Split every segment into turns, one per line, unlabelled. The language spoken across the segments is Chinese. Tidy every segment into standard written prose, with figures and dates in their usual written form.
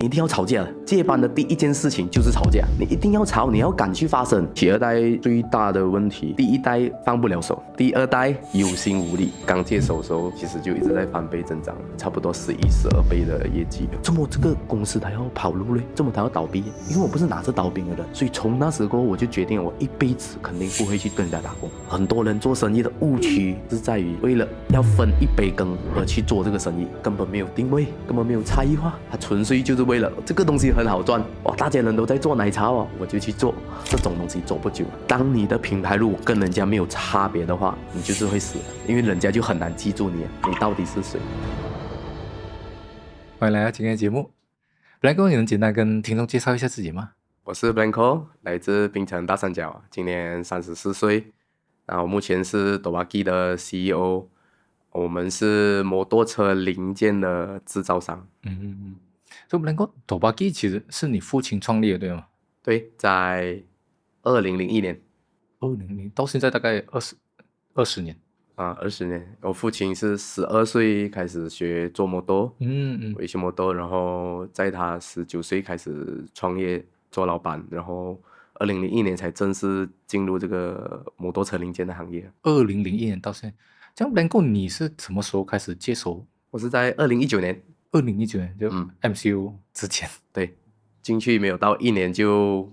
你一定要吵架的，接班的第一件事情就是吵架，你一定要吵，你要敢去发声。企二代最大的问题，第一代放不了手，第二代有心无力。刚接手的时候，其实就一直在翻倍增长，差不多11、12倍的业绩。怎么这个公司它要跑路嘞？怎么它要倒闭？因为我不是拿着刀兵的人，所以从那时候我就决定，我一辈子肯定不会去跟人家打工。很多人做生意的误区是在于为了要分一杯羹而去做这个生意，根本没有定位，根本没有差异化，它纯粹就是为了这个东西很好赚，哇，大家人都在做奶茶哦，我就去做。这种东西做不久。当你的品牌如果跟人家没有差别的话，你就是会死，因为人家就很难记住你到底是谁。
欢迎来到今天的节目。Blanco，你能简单跟听众介绍一下自己吗？
我是 Blanco， 来自槟城大三角，今年34岁。然后目前是 Tobaki 的 CEO， 我们是摩托车零件的制造商。
所以 Blanco，Tobaki 其实是你父亲创立的，对吗？
对，在2001年。
2000到现在大概20年。
20年。我父亲是12岁开始学做摩托，维修摩托，然后在他19岁开始创业做老板，然后2001年才正式进入这个摩托车零件的行业。
2001年到现在，这样 Blanco 你是什么时候开始接手？
我是在2019年。
2019年就MCU 之前。
对，进去没有到1年就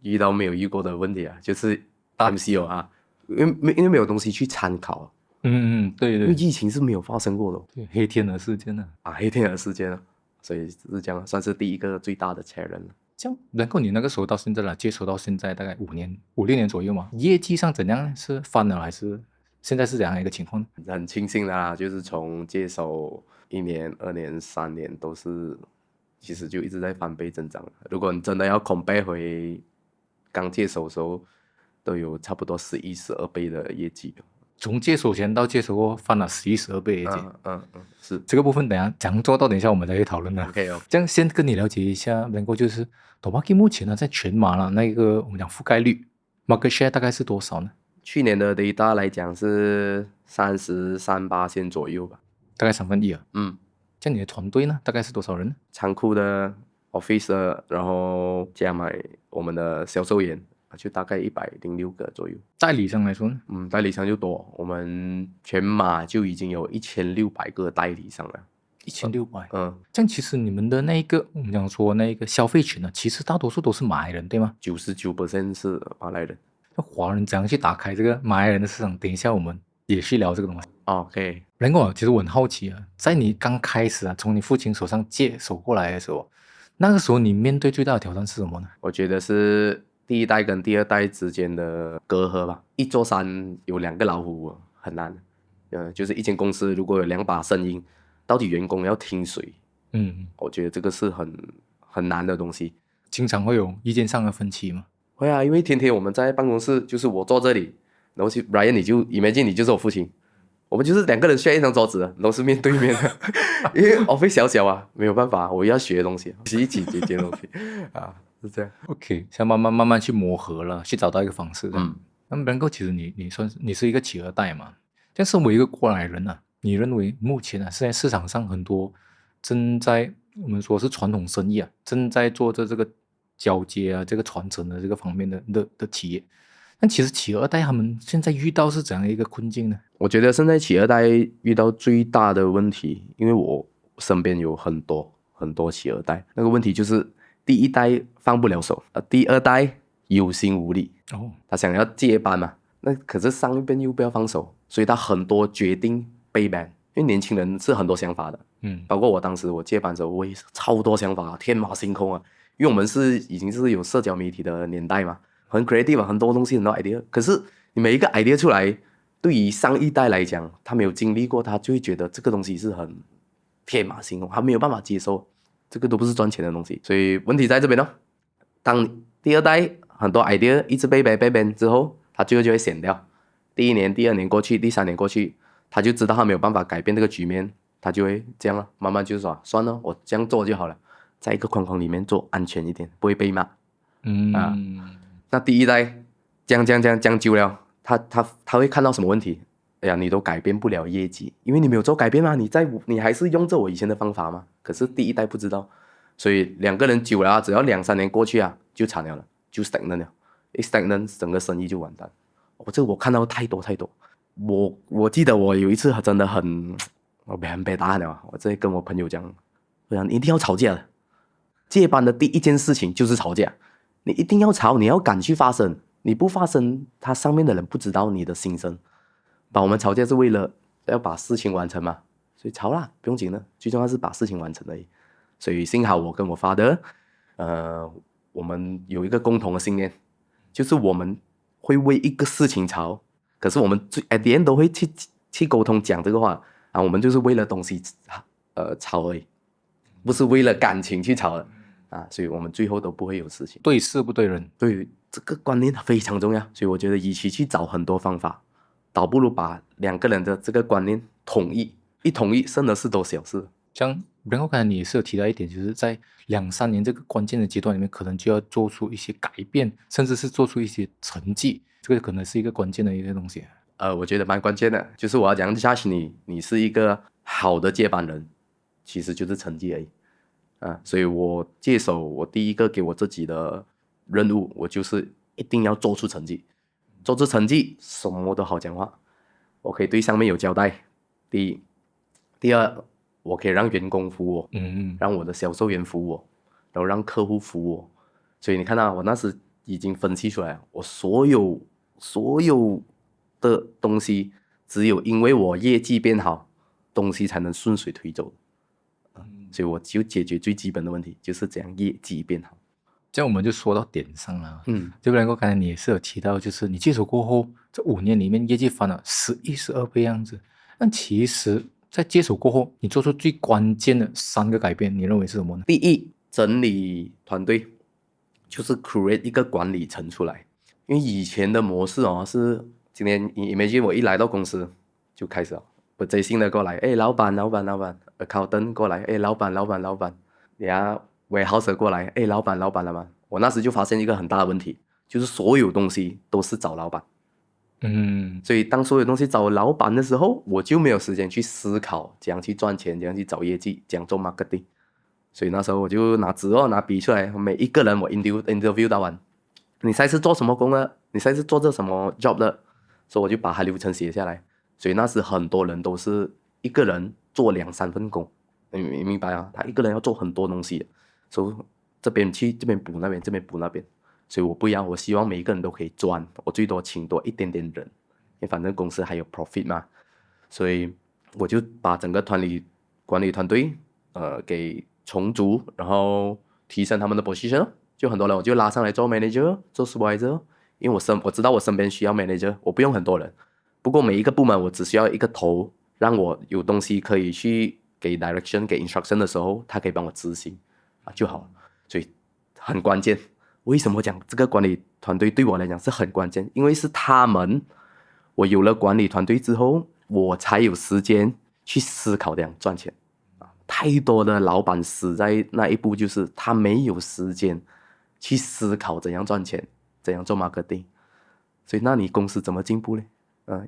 遇到没有遇过的问题啊，就是 MCO 啊，因为没有东西去参考。
对，
因为疫情是没有发生过的。
对，黑天鹅事件
黑天鹅事件所以是这样，算是第一个最大的前人了。
这样 Blanco 你那个时候到现在接手到现在大概5六年左右嘛，业绩上怎样？是翻了还是现在是怎样一个情况？
很庆幸啦，就是从接手1年、2年、3年都是，其实就一直在翻倍增长。如果你真的要compare回刚接手的时候，都有差不多11、12倍的业绩。
从接手前到接手后翻了11、12倍业绩。
是
这个部分等一下怎样做到，等一下我们再去讨论了。
OK
这样先跟你了解一下 Blanco， 就是 Tobaki 目前呢在全马了那个我们讲覆盖率 market share 大概是多少呢？
去年的 data 来讲是33%左右吧，
大概1/3啊。这样你的团队呢大概是多少人？
仓库的 officer， 然后加买我们的销售员，就大概106个左右。
代理商来说呢？
代理商就多，我们全马就已经有1600个代理商了。
1600。这样其实你们的那一个我们讲说那个消费群呢，其实大多数都是马来人，对吗
？99% 是马来人。
那华人怎样去打开这个马来人的市场？等一下我们也去聊这个东西。
OK。
Blanco，其实我很好奇啊，在你刚开始从你父亲手上接手过来的时候，那个时候你面对最大的挑战是什么呢？
我觉得是第一代跟第二代之间的隔阂吧。一座山有2个老虎很难。就是一间公司如果有2把声音，到底员工要听谁？我觉得这个是很难的东西。
经常会有意见上的分歧吗？
会啊，因为天天我们在办公室，就是我坐这里，然后Brian 你就 imagine 你就是我父亲，我们就是2个人 share 一张桌子，都是面对面的。因为office 小啊，没有办法，我要学东西，一起解决东西是这样。
OK， 像慢慢去磨合了，去找到一个方式。那么 Blanco 其实你算是你是一个企二代嘛，但身为一个过来人你认为目前现在市场上很多正在我们说是传统生意正在做着这个交接这个传承的这个方面的企业，但其实企二代他们现在遇到是怎样一个困境呢？
我觉得现在企二代遇到最大的问题，因为我身边有很多企二代，那个问题就是第一代放不了手，第二代有心无力。他想要接班嘛，那可是上一边又不要放手，所以他很多决定被 ban。因为年轻人是很多想法的，包括我当时我接班的时候，我也是超多想法，天马行空因为我们已经是有社交媒体的年代嘛，很 creative 很多东西很多 idea。可是你每一个 idea 出来，对于上一代来讲，他没有经历过，他就会觉得这个东西是很天马行空，他没有办法接受，这个都不是赚钱的东西。所以问题在这边当第二代很多 idea 一直被 ban 之后，他最后就会显掉。第1年、第2年过去，第3年过去，他就知道他没有办法改变这个局面，他就会这样慢慢就说算了，我这样做就好了，在一个框框里面做安全一点，不会被骂。那第一代这样久了，他会看到什么问题？哎呀，你都改变不了业绩，因为你没有做改变嘛，你还是用着我以前的方法嘛。可是第一代不知道，所以两个人久了只要2-3年过去啊，就惨了，就 stagnant 了，一 stagnant 整个生意就完蛋。我看到太多。我记得我有一次真的我很被打了，我这跟我朋友讲，我讲你一定要吵架的，接班的第一件事情就是吵架，你一定要吵，你要敢去发声，你不发声，他上面的人不知道你的心声。我们吵架是为了要把事情完成嘛，所以吵啦，不用紧的，最重要是把事情完成而已。所以幸好我跟我father，我们有一个共同的信念，就是我们会为一个事情吵，可是我们at the end都会去沟通讲这个话啊，我们就是为了东西吵而已，不是为了感情去吵的啊，所以我们最后都不会有事情。
对事不对人，
对，这个观念非常重要，所以我觉得与其去找很多方法，倒不如把两个人的这个观念统一，一统一剩的是都小事。
像然后刚才你也是有提到一点，就是在2-3年这个关键的阶段里面，可能就要做出一些改变，甚至是做出一些成绩，这个可能是一个关键的一个东西。
我觉得蛮关键的，就是我要讲judge你是一个好的接班人，其实就是成绩而已啊。所以我接手，我第一个给我自己的任务，我就是一定要做出成绩，做出成绩什么都好讲话，我可以对上面有交代。第二，我可以让员工服我，让我的销售员服我，然后让客户服我。所以你看到我那时已经分析出来，我所有的东西，只有因为我业绩变好，东西才能顺水推舟。所以我就解决最基本的问题，就是这样业绩变好。
这样我们就说到点上了。对不对？刚才你也是有提到，就是你接手过后，这5年里面业绩翻了11、12倍样子。但其实，在接手过后，你做出最关键的3个改变，你认为是什么呢？
第一，整理团队，就是 create 一个管理层出来。因为以前的模式是今天imagine 我一来到公司就开始了，我最新的过来，老板 ，accountant 过来，老板，然后warehouse过来，老板，我那时就发现一个很大的问题，就是所有东西都是找老板。所以当所有东西找老板的时候，我就没有时间去思考怎样去赚钱，怎样去找业绩，怎样做 marketing。所以那时候我就拿纸拿笔出来，每一个人我 interview 到完，你现在是做什么工的？你现在是做这什么 job 的？所以我就把他流程写下来。所以那时很多人都是一个人做2-3份工，你明白啊？他一个人要做很多东西，所以这边去这边补那边，这边补那边。所以我不一样，我希望每一个人都可以赚，我最多请多一点点人，因为反正公司还有 profit 嘛。所以我就把整个管理团队给重组，然后提升他们的 position， 就很多人我就拉上来做 manager， 做 supervisor。因为我知道我身边需要 manager， 我不用很多人，不过每一个部门我只需要一个头，让我有东西可以去给 direction 给 instruction 的时候，他可以帮我执行就好了。所以很关键。为什么讲这个管理团队对我来讲是很关键？因为是他们，我有了管理团队之后，我才有时间去思考怎样赚钱。太多的老板死在那一步，就是他没有时间去思考怎样赚钱，怎样做 marketing。所以那你公司怎么进步呢？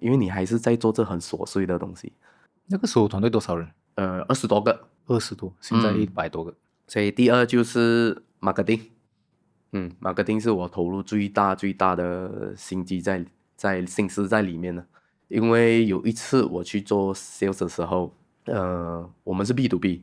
因为你还是在做这很琐碎的东西。
那个时候团队多少人
？20多个
，20多，现在100多个。
所以第二就是 marketing。marketing 是我投入最大的心机心思在里面的。因为有一次我去做 sales 的时候，我们是 B2B，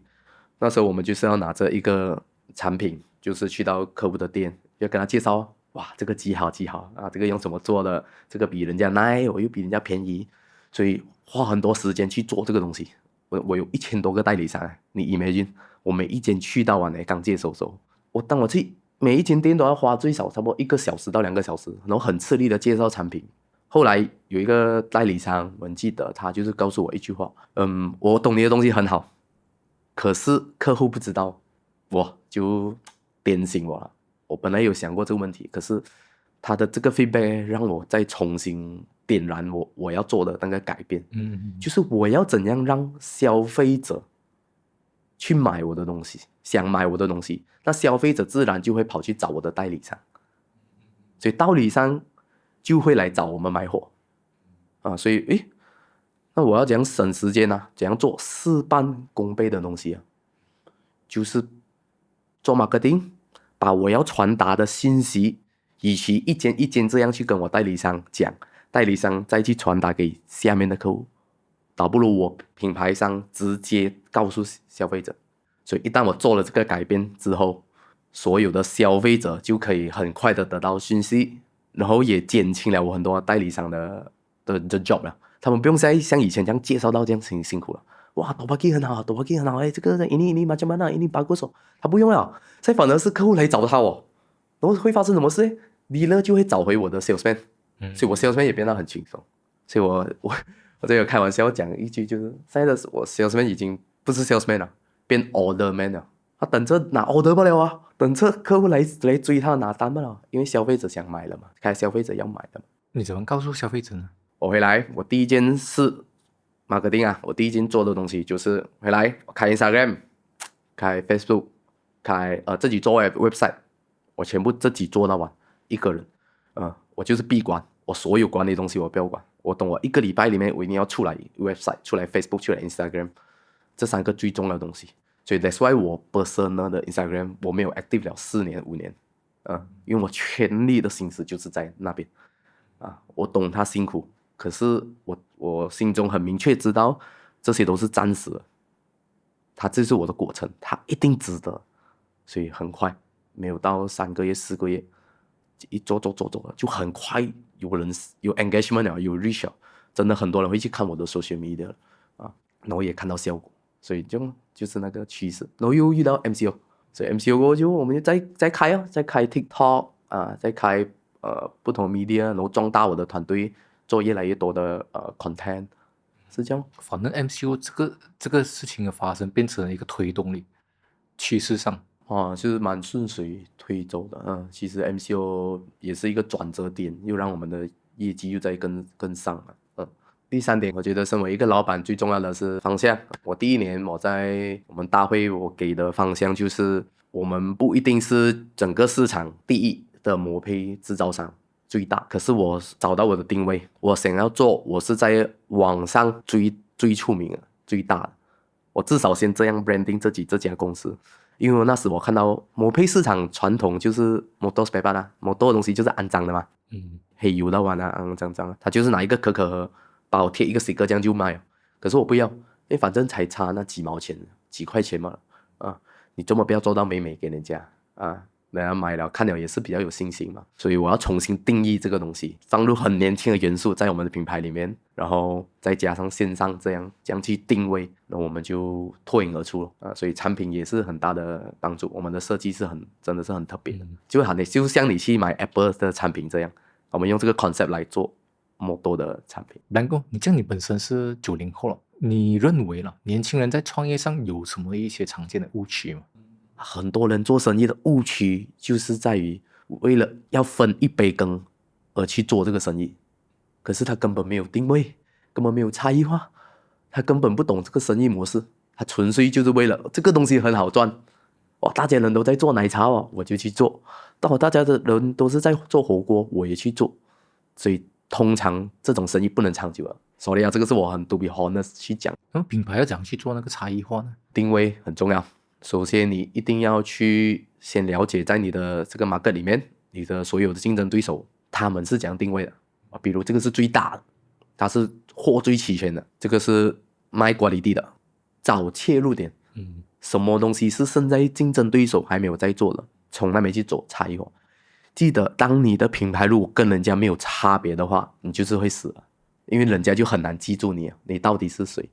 那时候我们就是要拿着一个产品，就是去到客户的店，要跟他介绍，哇，这个极好啊，这个用什么做的，这个比人家耐，我又比人家便宜，所以花很多时间去做这个东西。我有1000多个代理商，你 imagine， 我每一间去到完刚接手的时候，当我去每一间店都要花最少差不多1个小时到2个小时，然后很吃力的介绍产品。后来有一个代理商，我记得他就是告诉我一句话，我懂你的东西很好，可是客户不知道，我就点醒我了。我本来有想过这个问题，可是他的这个 feedback 让我再重新点燃我要做的那个改变。就是我要怎样让消费者去买我的东西，想买我的东西，那消费者自然就会跑去找我的代理商，所以代理商就会来找我们买货所以那我要怎样省时间怎样做事半功倍的东西就是做 marketing，把我要传达的信息，与其一间一间这样去跟我代理商讲，代理商再去传达给下面的客户，倒不如我品牌商直接告诉消费者。所以一旦我做了这个改变之后，所有的消费者就可以很快的得到讯息，然后也减轻了我很多代理商的 job 了。他们不用像以前这样介绍到这样辛苦了。哇，Tobaki 很好，Tobaki 很好，哎，这个ini macam mana，ini bagus哦，他不用了，现在反而是客户来找他哦，然后会发生什么事？dealer 就会找回我的 salesman，所以我 salesman 也变得很轻松。所以我这个开玩笑讲一句，就是现在的我 salesman 已经不是 salesman 了，变 order man 了。他等着拿 order 不了啊，等着客户来追他拿单不了，因为消费者想买了嘛，看消费者要买的嘛。
你怎么告诉消费者呢？
我回来，我第一件事 marketing 啊，我第一件做的东西就是回来我开 Instagram， 开 Facebook， 开自己做 website， 我全部自己做到完，一个人，我就是闭关，我所有管理东西我不要管，我懂我一个礼拜里面我一定要出来 website， 出来 Facebook， 出来 Instagram， 这3个最重要的东西。所以 that's why 我 personal 的 Instagram 我没有 active 了4年5年，因为我全力的心思就是在那边，我懂他辛苦，可是我心中很明确知道这些都是暂时的，这是我的过程，它一定值得，所以很快，没有到3个月4个月，一做就很快有人有 engagement 了，有 reach 了，真的很多人会去看我的 social media 了然后也看到效果。所以就是那个趋势，然后又遇到 MCO， 所以 MCO 过后我们就再开TikTok 再开不同 media， 然后壮大我的团队，做越来越多的content， 是这样。
反正 MCO 这个事情的发生变成了一个推动力，趋势上
就是蛮顺水推舟的。其实 MCO 也是一个转折点，又让我们的业绩又在跟上了。第3点，我觉得身为一个老板最重要的是方向。我第1年我在我们大会我给的方向就是，我们不一定是整个市场第一的磨胚制造商最大，可是我找到我的定位，我想要做，我是在网上最出名的最大的，我至少先这样 branding 自己这家公司。因为那时我看到磨胚市场传统就是 motor spare part motor 的东西就是肮脏的嘛，黑油的碗脏，他就是拿一个可可把我贴一个 sticker 这样就卖了。可是我不要，因为反正才差那几毛钱几块钱嘛，你这么不要做到美给人家人家买了看了也是比较有信心嘛。所以我要重新定义这个东西，放入很年轻的元素在我们的品牌里面，然后再加上线上这样去定位，那我们就脱颖而出了所以产品也是很大的帮助，我们的设计是真的是很特别的，就像你去买 Apple 的产品这样，我们用这个 concept 来做more 多的产品。
Blanco，你这样你本身是90后了，你认为年轻人在创业上有什么一些常见的误区吗？
很多人做生意的误区就是在于为了要分一杯羹而去做这个生意，可是他根本没有定位，根本没有差异化，他根本不懂这个生意模式，他纯粹就是为了这个东西很好赚，大家人都在做奶茶我就去做，大家的人都是在做火锅，我也去做，所以通常这种生意不能长久Sorry 这个是我很 to be honest 去讲。
那品牌要怎样去做那个差异化呢？
定位很重要，首先你一定要去先了解在你的这个 market 里面，你的所有的竞争对手他们是怎样定位的比如这个是最大的，它是货最齐全的，这个是卖quality的，找切入点，什么东西是现在竞争对手还没有在做的，从那边去做差异化。记得当你的品牌如果跟人家没有差别的话，你就是会死了，因为人家就很难记住你到底是谁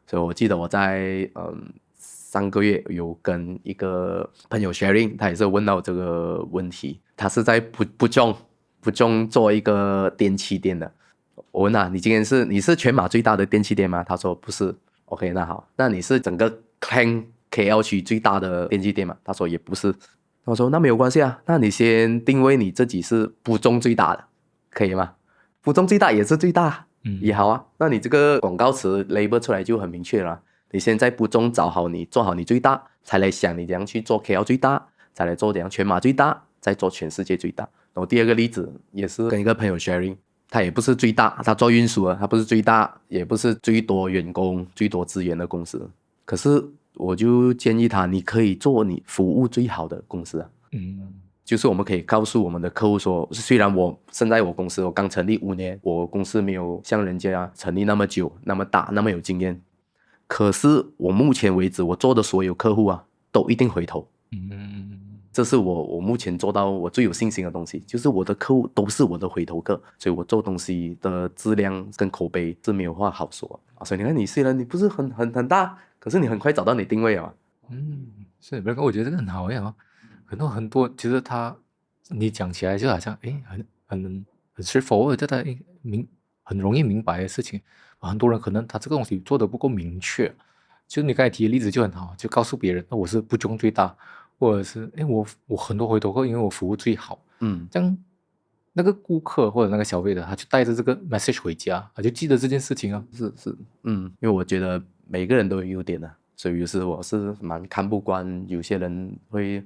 所以我记得我在3个月有跟一个朋友 sharing， 他也是问到这个问题，他是在不中做一个电器店的。我问你今天你是全马最大的电器店吗？他说不是。OK， 那好，那你是整个 KL 区最大的电器店吗？他说也不是。我说那没有关系那你先定位你自己是不中最大的，可以吗？不中最大也是最大也好那你这个广告词 label 出来就很明确了。你现在不中做好你最大，才来想你怎样去做 KL 最大，再来做怎样全马最大，再做全世界最大。然后第二个例子也是跟一个朋友 sharing， 他也不是最大，他做运输他不是最大，也不是最多员工最多资源的公司，可是我就建议他，你可以做你服务最好的公司啊。就是我们可以告诉我们的客户说，虽然我现在我公司我刚成立5年，我公司没有像人家成立那么久、那么大、那么有经验，可是我目前为止我做的所有客户啊，都一定回头。这是我目前做到我最有信心的东西，就是我的客户都是我的回头客，所以我做东西的质量跟口碑是没有话好说啊。所以你看，你虽然你不是很大，可是你很快找到你定位啊。
是，不过我觉得这个很好呀，很多，其实你讲起来就好像很 straightforward，这他很容易明白的事情，很多人可能他这个东西做的不够明确，就你刚才提的例子就很好，就告诉别人，我是不中最大，或者是我很多回头客，因为我服务最好，这样那个顾客或者那个消费者，他就带着这个 message 回家，他就记得这件事情啊。
是，因为我觉得每个人都有优点的，所以有时我是蛮看不惯有些人会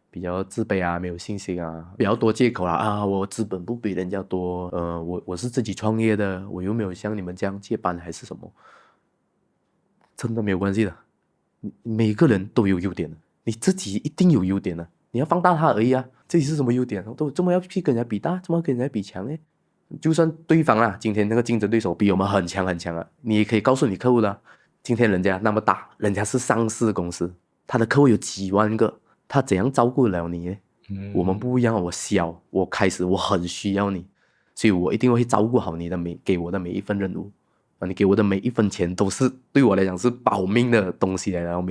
比较自卑啊，没有信心啊，比较多借口啊，我资本不比人家多，我是自己创业的，我又没有像你们这样接班还是什么，真的没有关系的，每个人都有优点的，你自己一定有优点的，你要放大它而已啊，自己是什么优点，都这么要去跟人家比大，这么跟人家比强呢？就算对方啊，今天那个竞争对手比我们很强啊，你也可以告诉你客户的，今天人家那么大，人家是上市公司，他的客户有几万个，他怎样照顾得了你呢？我们不一样，我小，我很需要你，所以我一定会照顾好你的给我的每一份任务啊，你给我的每一分钱都是对我来讲是保命的东西来的，我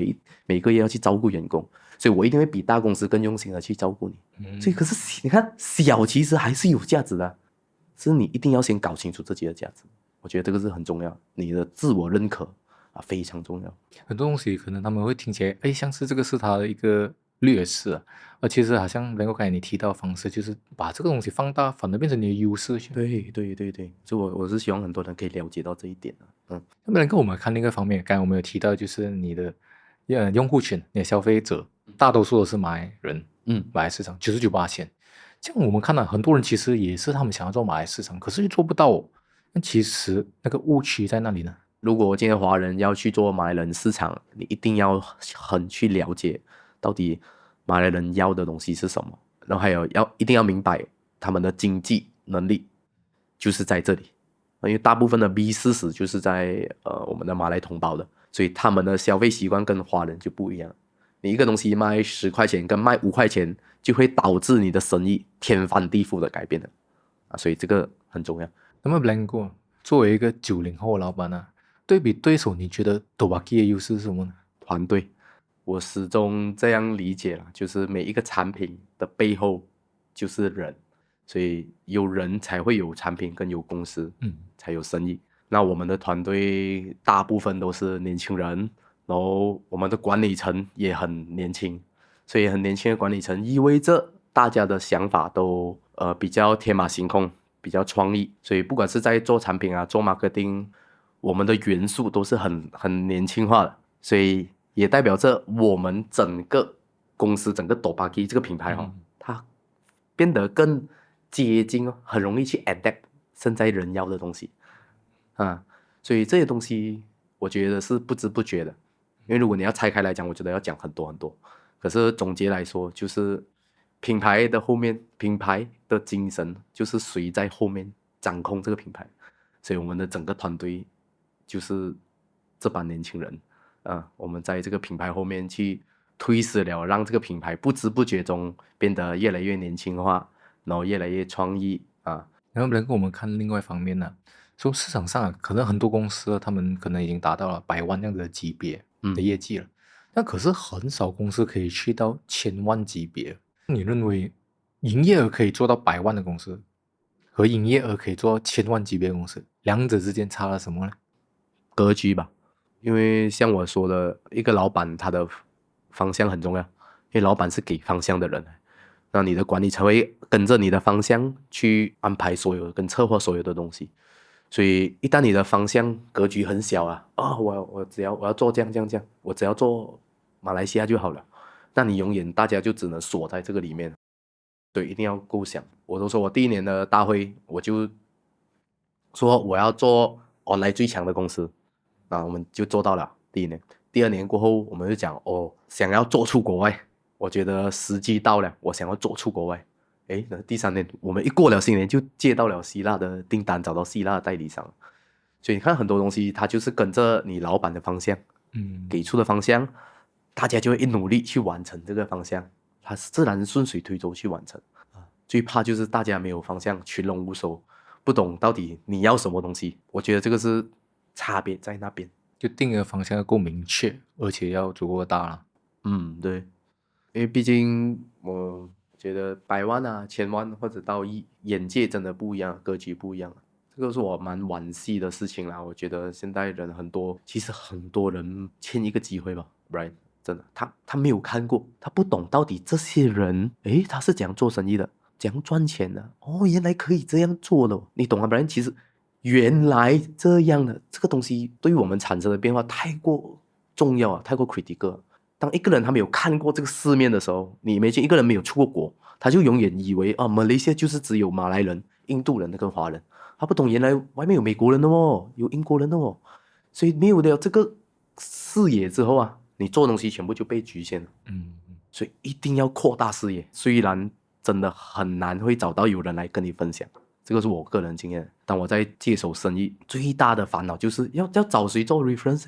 每个月要去照顾员工，所以我一定会比大公司更用心的去照顾你。所以可是你看，小其实还是有价值的，是你一定要先搞清楚自己的价值，我觉得这个是很重要，你的自我认可啊非常重要。
很多东西可能他们会听起来，像是这个是他的一个劣势啊，而其实好像能够刚才你提到的方式，就是把这个东西放大，反而变成你的优势去。
对，就我是希望很多人可以了解到这一点的。
那么能够我们看另一个方面，刚才我们有提到，就是你的用户群，你的消费者，大多数都是马来人，马来市场99%。这样我们看到很多人其实也是他们想要做马来市场，可是又做不到哦。那其实那个误区在那里呢？
如果今天华人要去做马来人市场，你一定要很去了解到底马来人要的东西是什么，然后还有一定要明白他们的经济能力就是在这里，因为大部分的 B40就是在我们的马来同胞的，所以他们的消费习惯跟华人就不一样。你一个东西卖10块钱跟卖5块钱，就会导致你的生意天翻地覆的改变的啊，所以这个很重要。
那么 Blanco 作为一个90后老板呢，对比对手，你觉得 Tobaki 的优势是什么呢？
团队，我始终这样理解了，就是每一个产品的背后就是人，所以有人才会有产品，跟有公司，才有生意。那我们的团队大部分都是年轻人，然后我们的管理层也很年轻，所以很年轻的管理层意味着大家的想法都比较天马行空，比较创意，所以不管是在做产品啊，做 marketing，我们的元素都是很年轻化的，所以也代表着我们整个公司整个 Tobaki 这个品牌它变得更接近很容易去 adapt 现在人要的东西啊，所以这些东西我觉得是不知不觉的，因为如果你要拆开来讲，我觉得要讲很多很多，可是总结来说就是品牌的后面，品牌的精神就是谁在后面掌控这个品牌，所以我们的整个团队就是这帮年轻人我们在这个品牌后面去推死了，让这个品牌不知不觉中变得越来越年轻化，然后越来越创意啊。
然后能够我们看另外一方面呢，说市场上可能很多公司他们可能已经达到了100万这样子的级别的业绩了，那可是很少公司可以去到1000万级别。你认为营业额可以做到100万的公司和营业额可以做到1000万级别的公司，两者之间差了什么呢？
格局吧，因为像我说的，一个老板他的方向很重要，因为老板是给方向的人，那你的管理才会跟着你的方向去安排所有跟策划所有的东西。所以一旦你的方向格局很小我要做这样，我只要做马来西亚就好了，那你永远大家就只能锁在这个里面。对，一定要构想。我都说我第1年的大会，我就说我要做 online 最强的公司，我们就做到了第1年。第2年过后，我们就讲想要做出国外，我觉得时机到了，我想要做出国外。那第3年我们一过了新年就接到了希腊的订单，找到希腊的代理商。所以你看很多东西它就是跟着你老板的方向，给出的方向，大家就会一努力去完成这个方向，它是自然顺水推舟去完成。最怕就是大家没有方向，群龙无首，不懂到底你要什么东西。我觉得这个是差别在那边，
就定的方向要够明确，而且要足够大了。
对，因为毕竟我觉得100万啊、1000万或者到亿，眼界真的不一样，格局不一样。这个是我蛮惋惜的事情啦。我觉得现代人很多，其实很多人欠一个机会吧 ，Brian， 真的，他没有看过，他不懂到底这些人，他是怎样做生意的，怎样赚钱的。原来可以这样做的，你懂吗 ，Brian？ 其实原来这样的这个东西，对于我们产生的变化太过重要啊，太过 critical。当一个人他没有看过这个世面的时候，你imagine一个人没有出过国，他就永远以为马来西亚就是只有马来人、印度人跟华人。他不懂原来外面有美国人的有英国人的所以没有了这个视野之后啊，你做东西全部就被局限了。所以一定要扩大视野，虽然真的很难会找到有人来跟你分享，这个是我个人经验。当我在接手生意，最大的烦恼就是要找谁做 reference，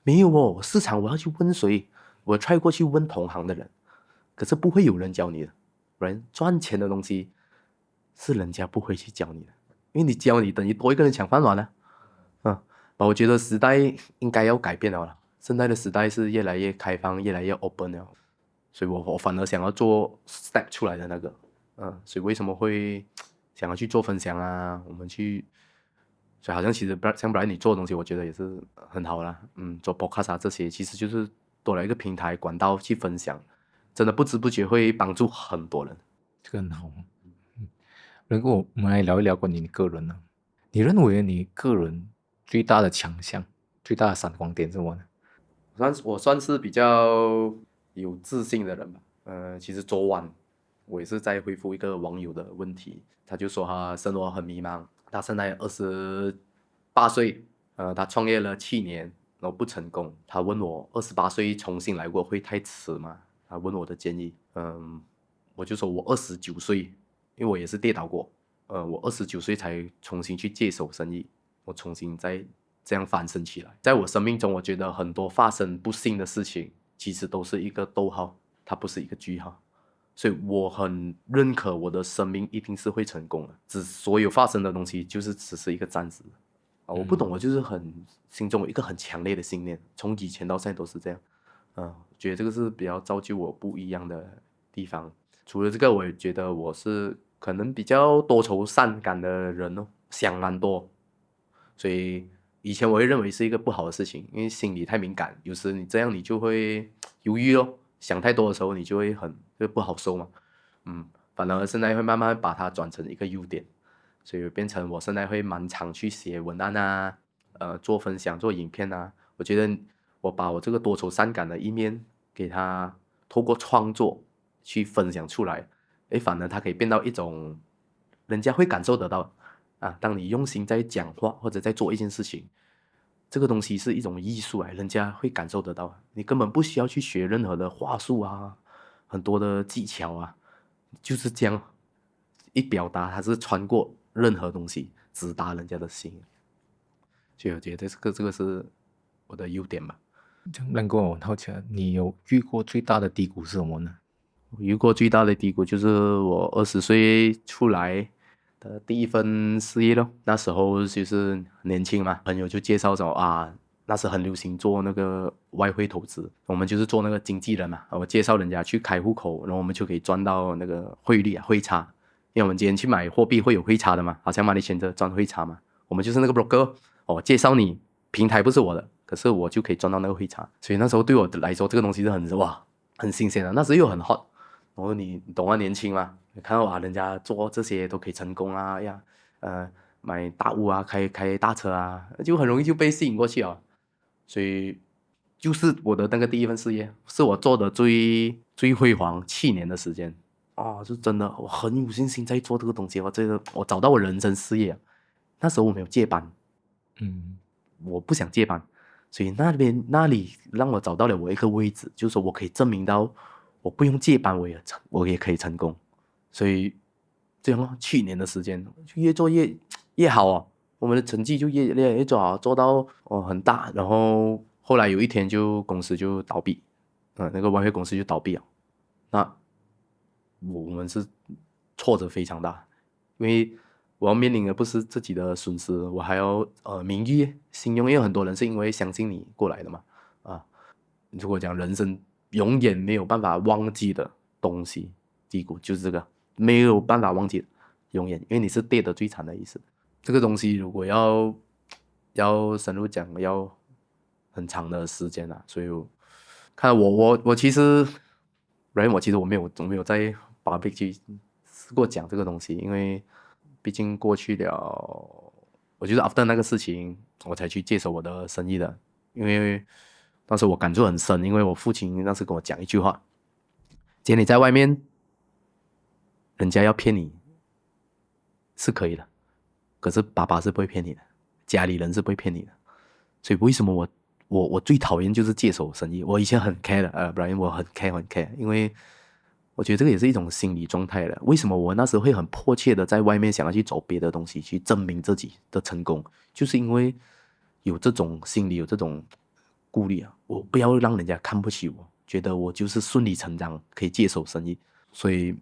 没有市场我要去问谁，我 try 过去问同行的人，可是不会有人教你的。人赚钱的东西是人家不会去教你的，因为你教你等于多一个人抢饭碗了。我觉得时代应该要改变了啦，现在的时代是越来越开放，越来越 open 了，所以我反而想要做 step 出来的那个。所以为什么会想要去做分享啊？我们去，所以好像其实像本来你做的东西，我觉得也是很好啦。做 podcast 这些其实就是多了一个平台管道去分享，真的不知不觉会帮助很多人。
这个很好。能够我们来聊一聊关于你个人呢？你认为你个人最大的强项、最大的闪光点是什么呢？
我算是比较有自信的人吧。其实昨晚我也是在回复一个网友的问题，他就说他生活很迷茫，他现在28岁，他创业了7年，然后不成功。他问我28岁重新来过会太迟吗？他问我的建议。我就说我29岁，因为我也是跌倒过。我29岁才重新去接手生意，我重新再这样翻身起来。在我生命中，我觉得很多发生不幸的事情，其实都是一个逗号，它不是一个句号。所以我很认可我的生命一定是会成功的，所有发生的东西就是只是一个暂时的。我不懂，我就是心中有一个很强烈的信念，从以前到现在都是这样。觉得这个是比较造就我不一样的地方。除了这个，我也觉得我是可能比较多愁善感的人想蛮多，所以以前我会认为是一个不好的事情，因为心里太敏感，有时你这样你就会犹豫想太多的时候你就会不好受嘛。反而现在会慢慢把它转成一个优点，所以变成我现在会蛮常去写文案啊，做分享做影片啊。我觉得我把我这个多愁善感的一面给它透过创作去分享出来，反而它可以变到一种人家会感受得到当你用心在讲话或者在做一件事情，这个东西是一种艺术人家会感受得到，你根本不需要去学任何的话术啊，很多的技巧啊，就是这样一表达，它是穿过任何东西直达人家的心。所以我觉得这个是我的优点吧。
这样能够我好奇，你有遇过最大的低谷是什么呢？
我遇过最大的低谷就是我20岁出来的第一份事业咯。那时候就是年轻嘛，朋友就介绍说那时很流行做那个外汇投资，我们就是做那个经纪人嘛。我介绍人家去开户口，然后我们就可以赚到那个汇率汇差，因为我们今天去买货币会有汇差的嘛，好像money changer赚汇差嘛，我们就是那个 broker。介绍你，平台不是我的，可是我就可以赚到那个汇差。所以那时候对我来说，这个东西是很新鲜的，那时又很 hot。然后你懂年轻嘛，你看到人家做这些都可以成功买大屋开大车就很容易就被吸引过去了。所以就是我的那个第一份事业，是我做的最辉煌7年的时间就真的我很有信心在做这个东西。我找到我人生事业。那时候我没有接班，我不想接班，所以那里让我找到了我一个位置，就是说我可以证明到我不用借班我也可以成功。所以这样去年的时间就越做越好哦，我们的成绩就越做好，做到很大。然后后来有一天公司就倒闭，那个外汇公司就倒闭了。那我们是挫折非常大，因为我要面临的不是自己的损失，我还要名誉、信用，因为很多人是因为相信你过来的嘛。如果讲人生永远没有办法忘记的东西，低谷就是这个没有办法忘记的，永远，因为你是跌得最惨的一次。这个东西如果要深入讲，要很长的时间啊。所以看我其实我没有在 public 去试过讲这个东西，因为毕竟过去了，我就是 after 那个事情我才去接手我的生意的。因为当时我感触很深，因为我父亲当时跟我讲一句话：今天你在外面，人家要骗你是可以的，可是爸爸是不会骗你的，家里人是不会骗你的。所以为什么我最讨厌就是接手生意？我以前很 care 的，Brian， 我很 care， 因为我觉得这个也是一种心理状态了。为什么我那时候会很迫切的在外面想要去走别的东西，去证明自己的成功，就是因为有这种心理，有这种顾虑啊，我不要让人家看不起我，觉得我就是顺理成章可以接手生意。所以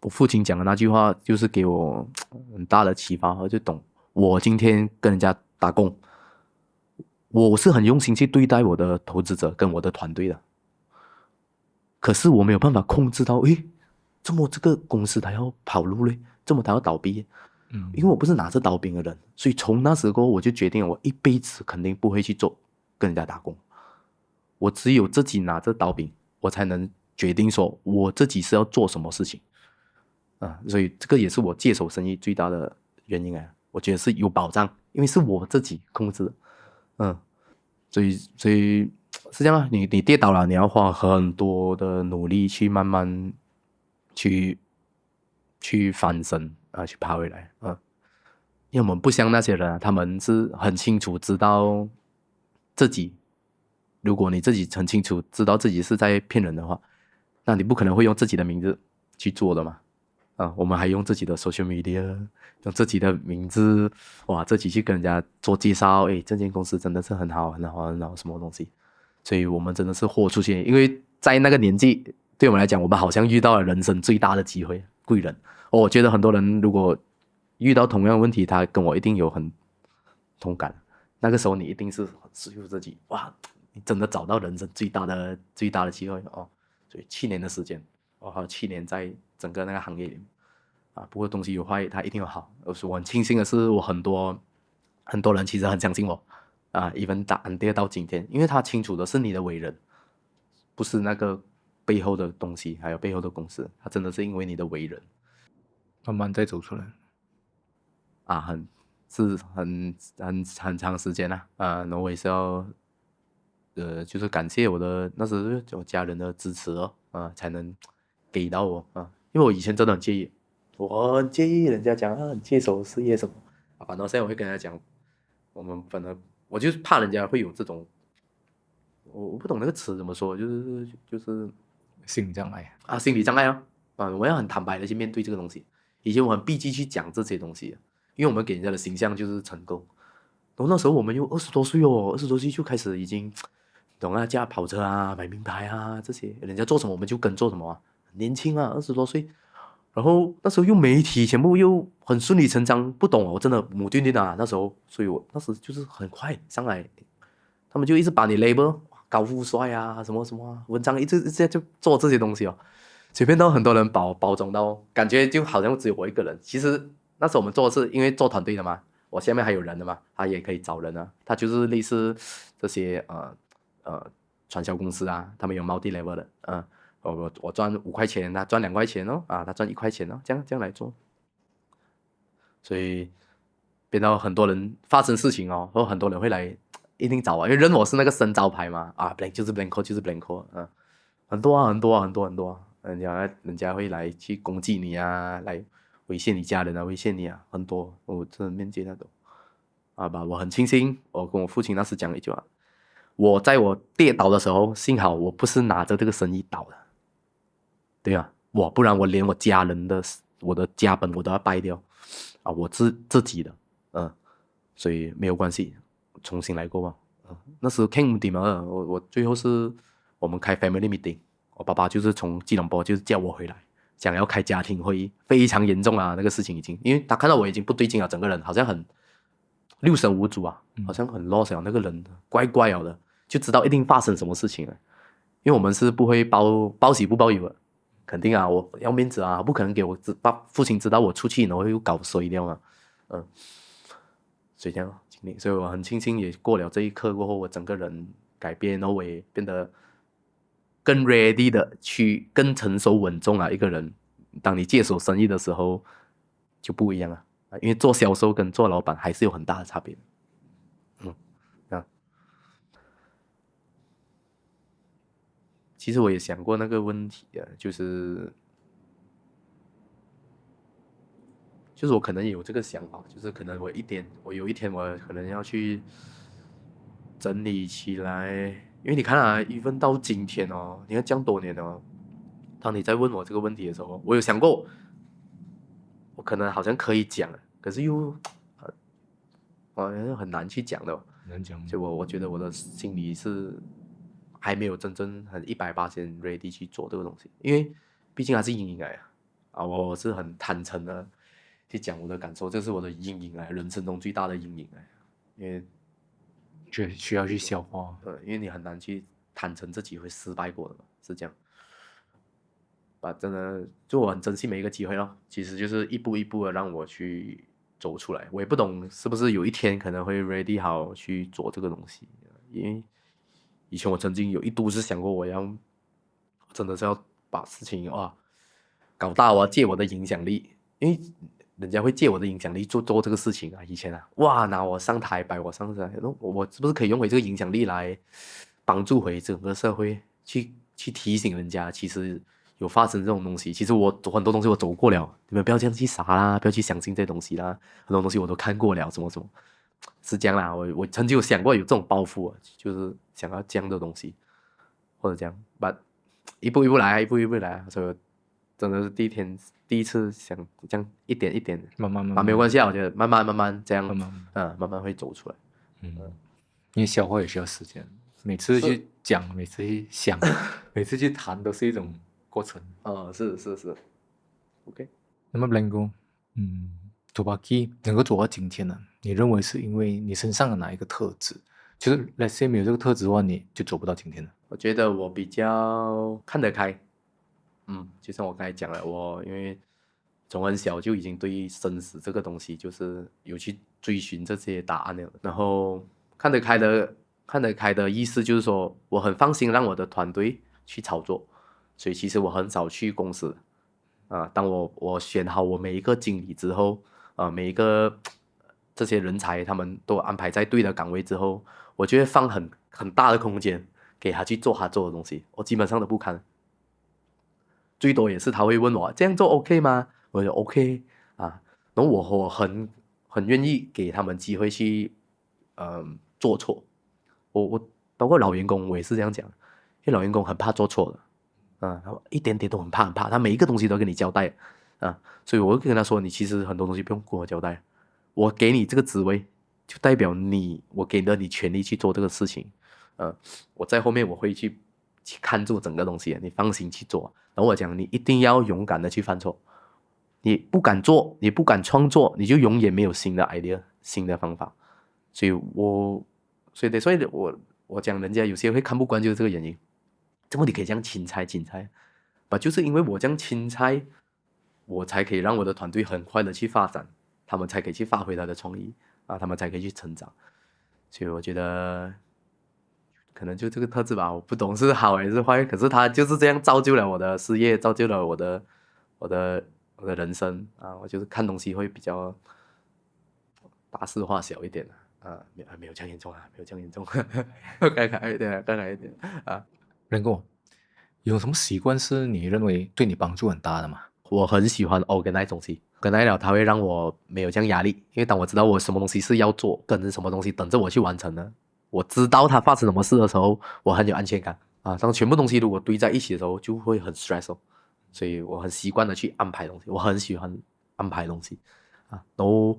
我父亲讲的那句话就是给我很大的启发，我就懂我今天跟人家打工，我是很用心去对待我的投资者跟我的团队的，可是我没有办法控制到，怎么这个公司它要跑路嘞？怎么它要倒闭？因为我不是拿着刀柄的人，所以从那时候我就决定，我一辈子肯定不会去做跟人家打工。我只有自己拿着刀柄，我才能决定说我自己是要做什么事情。所以这个也是我接手生意最大的原因啊。我觉得是有保障，因为是我自己控制的。所以是这样啊。你跌倒了，你要花很多的努力去慢慢去翻身去爬回来。因为我们不像那些人他们是很清楚知道自己，如果你自己很清楚知道自己是在骗人的话，那你不可能会用自己的名字去做的嘛。我们还用自己的 social media， 用自己的名字，自己去跟人家做介绍，这间公司真的是很好什么东西。所以我们真的是豁出去，因为在那个年纪，对我们来讲，我们好像遇到了人生最大的机会，贵人。我觉得很多人如果遇到同样的问题，他跟我一定有很同感。那个时候你一定是失去自己，你真的找到人生最大的机会哦。所以7年的时间，还有7年在整个那个行业里面不过东西有坏，它一定有好。我很庆幸的是，我很多人其实很相信我even 到今天，因为他清楚的是你的为人，不是那个背后的东西，还有背后的公司，他真的是因为你的为人，
慢慢再走出来
很长时间然后我也是要就是感谢我的那时我家人的支持才能给到我因为我以前真的很介意，我很介意人家讲很接手事业什么反正现在我会跟人家讲，我就是怕人家会有这种，我不懂那个词怎么说，就是
心理障碍
心理障碍我要很坦白的去面对这个东西。以前我很避忌去讲这些东西，因为我们给人家的形象就是成功。然后那时候我们又20多岁20多岁就开始已经懂驾跑车买名牌这些，人家做什么我们就跟做什么年轻20多岁。然后那时候又媒体全部又很顺理成章，不懂我真的母定定那时候，所以我那时就是很快上来，他们就一直把你 label 高富帅什么什么文章一直就做这些东西随便到很多人包装到感觉就好像只有我一个人。其实那时候我们做的是因为做团队的嘛，我下面还有人的嘛，他也可以找人他就是类似这些传销公司他们有 multi level 的我赚5块钱，他赚2块钱他赚1块钱这样来做，所以变到很多人发生事情然后很多人会来一定找因为认我是那个生招牌嘛blank 就是 blanco 就是 blanco 很多人家会来去攻击你来猥亵你家人猥亵你很多我真的面对那种。吧，我很庆幸，我跟我父亲那时讲了一句话，在我跌倒的时候，幸好我不是拿着这个生意倒的，对啊，不然我连我家人的我的家本我都要败掉我自己的，所以没有关系，重新来过吧。那时傾唔掂啊，我最后是我们开 family meeting， 我爸爸就是从吉隆坡就是叫我回来，想要开家庭会议，非常严重啊，那个事情已经，因为他看到我已经不对劲了，整个人好像很六神无主啊，好像很 lost 了，那个人怪怪了的，就知道一定发生什么事情了，因为我们是不会报喜不报忧的，肯定啊，我要面子啊，不可能给父亲知道我出去然后又搞衰掉嘛，所以这样经历，所以我很庆幸也过了这一刻过后，我整个人改变，然后我也变得更 ready 的去更成熟稳重啊一个人。当你接手生意的时候就不一样了，因为做销售跟做老板还是有很大的差别。其实我也想过那个问题啊，就是我可能也有这个想法，就是可能我有一天我可能要去整理起来，因为你看啊，even到今天哦，你看这样多年哦，当你在问我这个问题的时候，我有想过，我可能好像可以讲，可是又很难去讲的，
能讲吗？
就我觉得我的心里是还没有真正很100% ready 去做这个东西，因为毕竟还是阴影来我是很坦诚的去讲我的感受，这是我的阴影来，人生中最大的阴影来，因为
需要去消化。
因为你很难去坦诚自己会失败过的嘛，是这样。真的，就我很珍惜每一个机会咯，其实就是一步一步的让我去走出来。我也不懂是不是有一天可能会 ready 好去做这个东西，因为以前我曾经有一度是想过我要真的是要把事情搞大，我要借我的影响力，因为人家会借我的影响力做这个事情啊。以前拿我上台摆我上台，我是不是可以用回这个影响力来帮助回整个社会，去提醒人家其实有发生这种东西。其实我很多东西我走过了，你们不要这样去傻啦，不要去相信这些东西啦，很多东西我都看过了，什么是这样啦。我曾经有想过有这种抱负就是想要这样的东西，或者这样，but 一步一步来，一步一步来，所以我真的是第一次想这样一点一点
慢慢
没有关系我觉得慢慢这样慢慢会走出来。
因为消化也需要时间，每次去讲，每次去想，每次去谈都是一种过程。
是 OK。
那么 Blanco Tobaki 能够走到今天呢，你认为是因为你身上的哪一个特质？就是 let's say 没有这个特质的话，你就走不到今天了。
我觉得我比较看得开，就像我刚才讲了，我因为从很小就已经对生死这个东西就是有去追寻这些答案了，然后看得开的意思就是说我很放心让我的团队去操作，所以其实我很少去公司当我选好我每一个经理之后每一个这些人才他们都安排在对的岗位之后，我就会放很大的空间给他去做他做的东西，我基本上都不看，最多也是他会问我这样做 OK 吗？我就 OK 然后我很愿意给他们机会去做错，我包括老员工我也是这样讲，因为老员工很怕做错的他一点点都很怕，他每一个东西都跟你交代所以我会跟他说，你其实很多东西不用跟我交代，我给你这个职位就代表我给了你权利去做这个事情我在后面我会去看住整个东西你放心去做，然后我讲你一定要勇敢的去犯错，你不敢做，你不敢创作，你就永远没有新的 idea 新的方法，所以我讲人家有些会看不惯就是这个原因，怎么你可以这样钦差就是因为我这样钦差，我才可以让我的团队很快的去发展，他们才可以去发挥他的创意他们才可以去成长，所以我觉得可能就这个特质吧，我不懂是好还是坏，可是他就是这样造就了我的事业，造就了我的人生我就是看东西会比较大事化小一点没有这样严重没有这样严重该改一点
Blanco，有什么习惯是你认为对你帮助很大的吗？
我很喜欢 organize 东西，跟他聊，他会让我没有这样压力，因为当我知道我什么东西是要做，跟什么东西等着我去完成的，我知道他发生什么事的时候，我很有安全感啊。当全部东西如果堆在一起的时候，就会很 stress 哦，所以我很习惯的去安排东西，我很喜欢安排东西啊。然后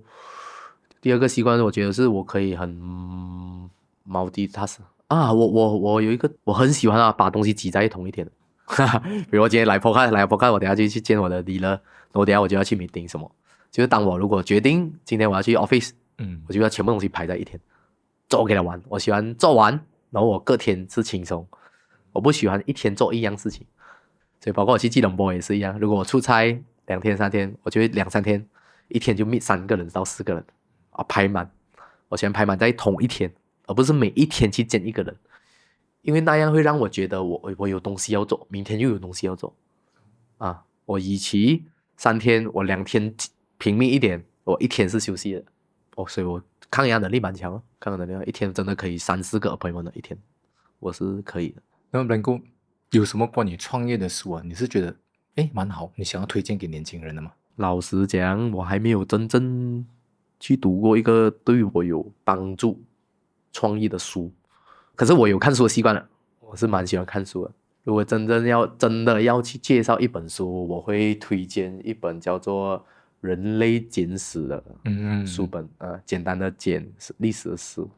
第二个习惯，我觉得是我可以很multitask啊，我有一个我很喜欢啊，把东西挤在同一天的。比如我今天来 podcast，我等下就去见我的 dealer， 然后等下我就要去 meeting 什么。就是当我如果决定今天我要去 office，我就要全部东西排在一天做给他完。我喜欢做完，然后我隔天是轻松，我不喜欢一天做一样事情。所以包括我去吉隆坡也是一样，如果我出差2天3天，我就会2-3天，一天就 meet 3个人到4个人啊，排满。我喜欢排满在同一天，而不是每一天去见一个人。因为那样会让我觉得我有东西要做，明天又有东西要做啊！我与其3天，我2天拼命一点，我1天是休息的所以我抗压能力蛮强的，抗压能力一天真的可以3-4个 appointment 的一天，我是可以的。
那么能够有什么关于创业的书啊？你是觉得蛮好，你想要推荐给年轻人的吗？
老实讲，我还没有真正去读过一个对我有帮助创业的书。可是我有看书的习惯了，我是蛮喜欢看书的。如果真的要去介绍一本书，我会推荐一本叫做《人类简史》的书本。简单的简是历史的史，所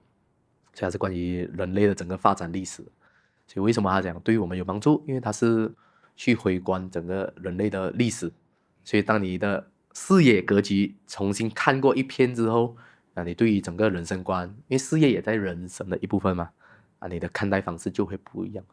以它是关于人类的整个发展历史。所以为什么它讲对于我们有帮助？因为它是去回观整个人类的历史。所以当你的视野格局重新看过一遍之后，你对于整个人生观，因为事业也在人生的一部分嘛。你的看待方式就会不一样。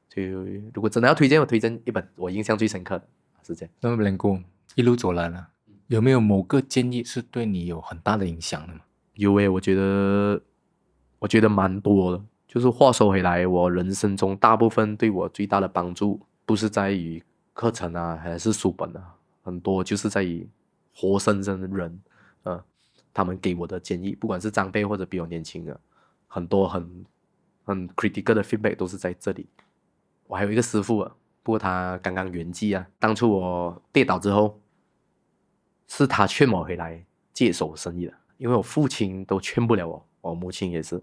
所以如果真的要推荐，我推荐一本我印象最深刻的是这样。
那么能够一路走来了，有没有某个建议是对你有很大的影响的吗？
有我觉得蛮多的。就是话说回来，我人生中大部分对我最大的帮助，不是在于课程啊，还是书本啊，很多就是在于活生生的人，他们给我的建议，不管是长辈或者比我年轻的，很多很 critical 的 feedback 都是在这里。我还有一个师傅不过他刚刚圆寂啊。当初我跌倒之后，是他劝我回来接手生意的，因为我父亲都劝不了我母亲也是。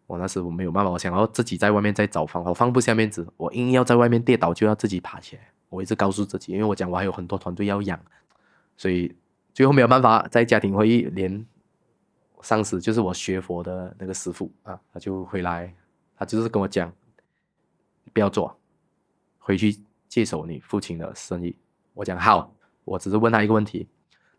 我那时我没有办法，我想要自己在外面再找方法，我放不下面子，我硬要在外面跌倒就要自己爬起来。我一直告诉自己，因为我讲我还有很多团队要养，所以最后没有办法，在家庭会议连上司就是我学佛的那个师傅他就回来，他就是跟我讲，不要做，回去接手你父亲的生意。我讲好，我只是问他一个问题，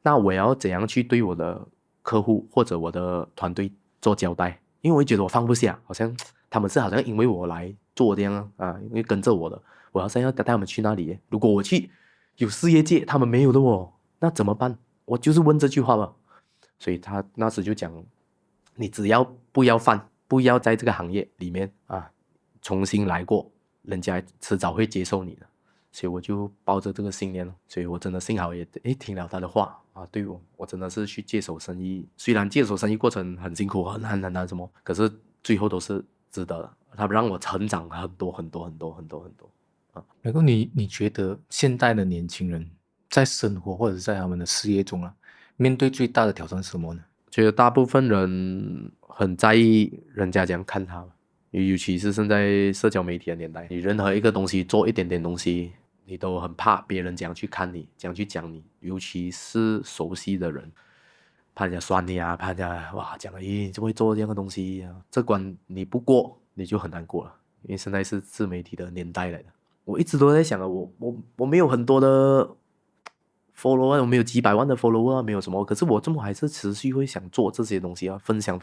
那我要怎样去对我的客户或者我的团队做交代？因为我觉得我放不下，好像他们是好像因为我来做这样因为跟着我的，我好像要带他们去那里。如果我去有事业界，他们没有的那怎么办？我就是问这句话吧。所以他那时就讲，你只要不要在这个行业里面重新来过，人家迟早会接受你的。所以我就抱着这个信念，所以我真的幸好也听了他的话对我真的是去接手生意。虽然接手生意过程很辛苦，很难什么，可是最后都是值得的。他让我成长很多很多很多很多很多
然后你觉得现代的年轻人在生活或者在他们的事业中面对最大的挑战是什么呢？
觉得大部分人很在意人家怎样看他，尤其是现在社交媒体的年代，你任何一个东西做一点点东西，你都很怕别人怎样去看你，怎样去讲你，尤其是熟悉的人，怕人家酸你怕人家讲你怎么会做这样的东西这关你不过你就很难过了。因为现在是自媒体的年代来的，我一直都在想我没有很多的 follower， 我没有几百万的 follower， 没有什么，可是我这么还是持续会想做这些东西分享，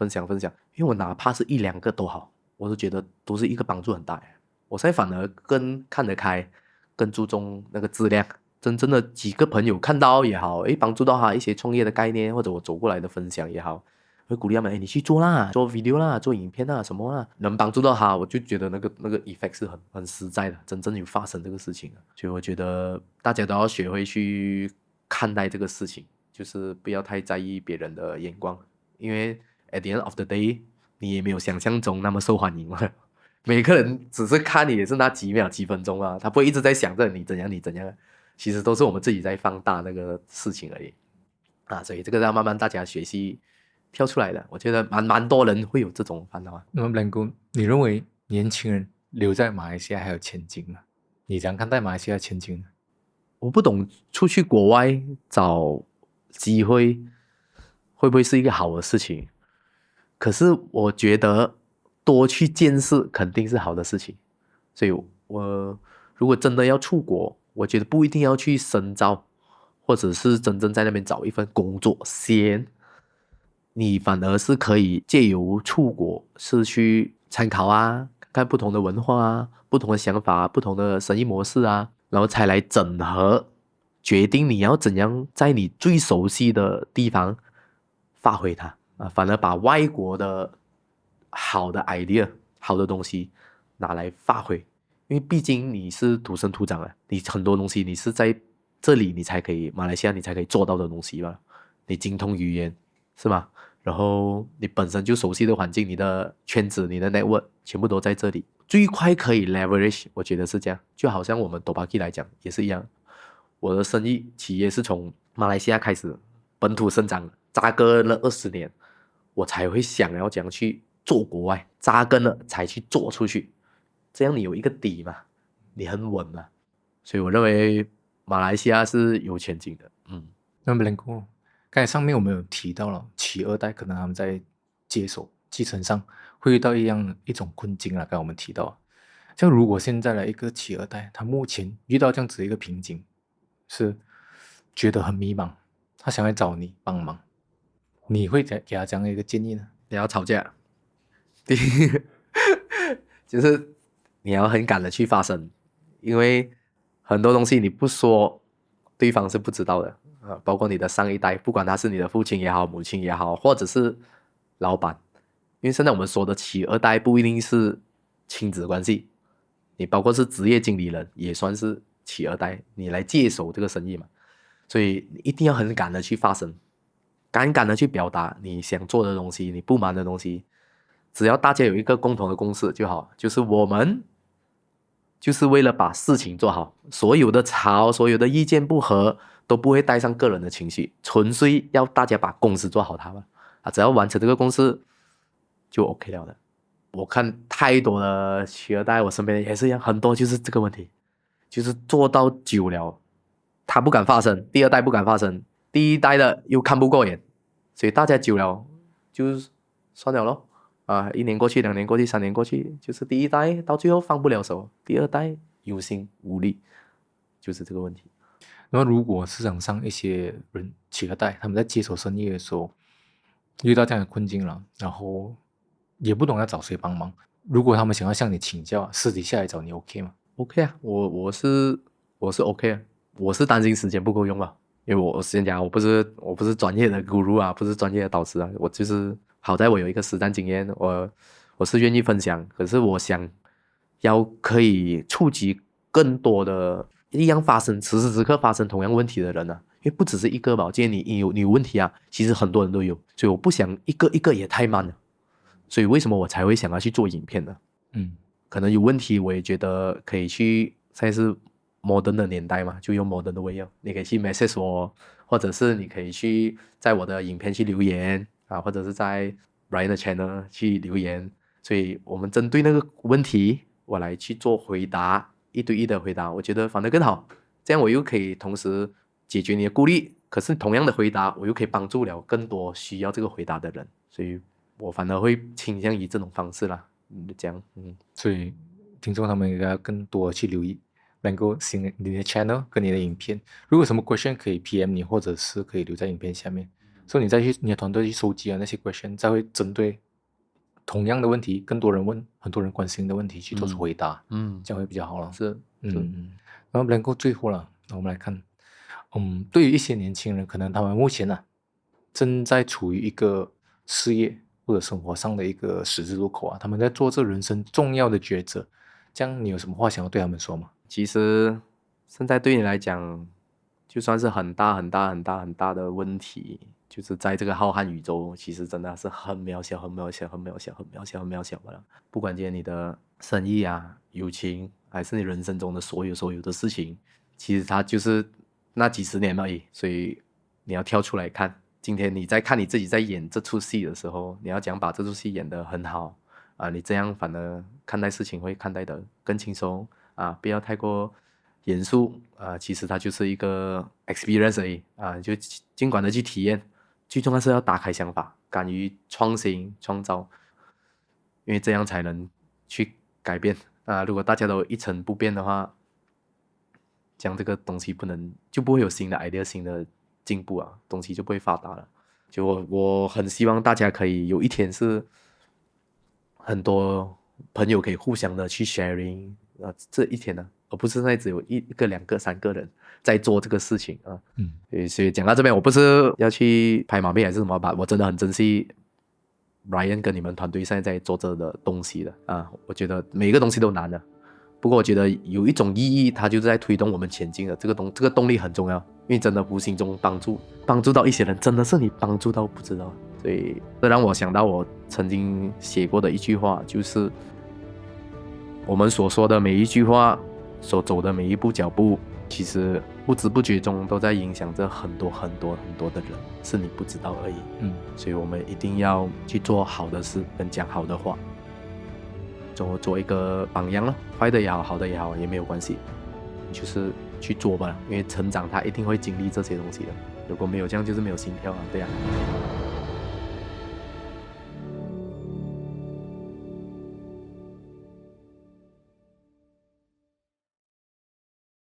因为我哪怕是1-2个都好，我都觉得都是一个帮助很大。我现在反而更看得开，更注重那个质量，真正的几个朋友看到也好，帮助到他一些创业的概念，或者我走过来的分享也好，会鼓励他们你去做啦，做 video 啦，做影片啦，什么啦，能帮助到他，我就觉得那个 effect 是很实在的，真正有发生这个事情所以我觉得大家都要学会去看待这个事情，就是不要太在意别人的眼光，因为 at the end of the day 你也没有想象中那么受欢迎嘛。每个人只是看你也是那几秒几分钟他不会一直在想着你怎样，其实都是我们自己在放大那个事情而已。所以这个要慢慢大家学习跳出来的。我觉得蛮多人会有这种烦恼啊。
那么 Blanco，你认为年轻人留在马来西亚还有前景吗？你怎样看待马来西亚前景呢？
我不懂出去国外找机会会不会是一个好的事情，可是我觉得多去见识肯定是好的事情。所以我如果真的要出国，我觉得不一定要去深造，或者是真正在那边找一份工作先，你反而是可以借由出国是去参考啊，看看不同的文化啊，不同的想法啊，不同的生意模式啊，然后才来整合，决定你要怎样在你最熟悉的地方发挥它啊，反而把外国的好的 idea、好的东西拿来发挥，因为毕竟你是土生土长的，你很多东西你是在这里你才可以，马来西亚你才可以做到的东西嘛，你精通语言是吗？然后你本身就熟悉的环境，你的圈子、你的 network 全部都在这里，最快可以 leverage， 我觉得是这样。就好像我们 Tobaki 来讲也是一样，我的生意企业是从马来西亚开始本土生长，扎根了20年，我才会想要怎样去做国外，扎根了才去做出去，这样你有一个底嘛，你很稳嘛，所以我认为马来西亚是有前景的。
那么 Blanco，刚才上面我们有提到了企二代可能他们在接手继承上会遇到一种困境了。刚才我们提到，像如果现在的一个企二代，他目前遇到这样子的一个瓶颈，是觉得很迷茫，他想来找你帮忙，你会给他这样的一个建议呢？
你要吵架，第一个就是你要很敢的去发声，因为很多东西你不说，对方是不知道的啊，包括你的上一代，不管他是你的父亲也好、母亲也好，或者是老板，因为现在我们说的企二代不一定是亲子关系，你包括是职业经理人也算是企二代，你来接手这个生意嘛，所以你一定要很敢的去发声，敢敢的去表达你想做的东西，你不满的东西，只要大家有一个共同的共识就好，就是我们就是为了把事情做好，所有的吵，所有的意见不合都不会带上个人的情绪，纯粹要大家把公司做好它吧。只要完成这个公司就 OK 了的。我看太多的企二代，我身边也是一样，很多就是这个问题，就是做到久了，他不敢发声，第二代不敢发声，第一代的又看不过眼，所以大家久了就算了咯。1年过去，2年过去，3年过去，就是第一代到最后放不了手，第二代有心无力，就是这个问题。
那么如果市场上一些人企二代他们在接手生意的时候遇到这样的困境了，然后也不懂要找谁帮忙，如果他们想要向你请教，私底下来找你 OK 吗？
OK 啊，我是 OK 啊，我是担心时间不够用吧，因为我先讲，我不是专业的 guru 啊，不是专业的导师啊，我就是好在我有一个实战经验，我是愿意分享，可是我想要可以触及更多的一样发生此时此刻发生同样问题的人啊，因为不只是一个吧，今天你有问题啊，其实很多人都有，所以我不想一个一个也太慢了，所以为什么我才会想要去做影片呢？可能有问题，我也觉得可以去，现在是 modern 的年代嘛，就用 modern 的 way 哦，你可以去 message 我，或者是你可以去在我的影片去留言啊，或者是在 Ryan 的 channel 去留言，所以我们针对那个问题，我来去做回答，一对一的回答，我觉得反而更好，这样我又可以同时解决你的顾虑，可是同样的回答，我又可以帮助了更多需要这个回答的人，所以我反而会倾向于这种方式啦。这样，
所以听众他们应该要更多去留意，能够新你的 channel 跟你的影片，如果有什么 question 可以 PM 你，或者是可以留在影片下面，所以你再去你的团队去收集那些 question， 再会针对同样的问题，更多人问，很多人关心的问题去做出回答，这样会比较好了。
是，
然后能够最后了，我们来看，对于一些年轻人，可能他们目前正在处于一个事业或者生活上的一个十字路口啊，他们在做这人生重要的抉择，这样你有什么话想要对他们说吗？
其实现在对你来讲，就算是很大很大很大很大的问题，就是在这个浩瀚宇宙，其实真的是很渺小、很渺小、很渺小、很渺小、很渺小的了。不管今天你的生意啊、友情，还是你人生中的所有的事情，其实它就是那几十年而已。所以你要跳出来看。今天你在看你自己在演这出戏的时候，你要讲把这出戏演得很好你这样反而看待事情会看待得更轻松不要太过严肃其实它就是一个 experience 而已就尽管的去体验，最重要是要打开想法，敢于创新创造，因为这样才能去改变如果大家都一成不变的话，这样这个东西就不会有新的 idea 新的进步东西就不会发达了。就我很希望大家可以有一天是很多朋友可以互相的去 sharing 这一天而不是现在只有一个两个三个人在做这个事情所以讲到这边，我不是要去拍马屁还是什么吧，我真的很珍惜 Ryan 跟你们团队现在在做这的东西的我觉得每一个东西都难的，不过我觉得有一种意义，它就是在推动我们前进的，这个动力很重要，因为真的无形中帮助到一些人，真的是你帮助到不知道。所以这让我想到我曾经写过的一句话，就是我们所说的每一句话，所走的每一步脚步，其实不知不觉中都在影响着很多很多很多的人，是你不知道而已。所以我们一定要去做好的事跟讲好的话，做一个榜样咯，坏的也好，好的也好，也没有关系，你就是去做吧，因为成长它一定会经历这些东西的，如果没有这样就是没有心跳对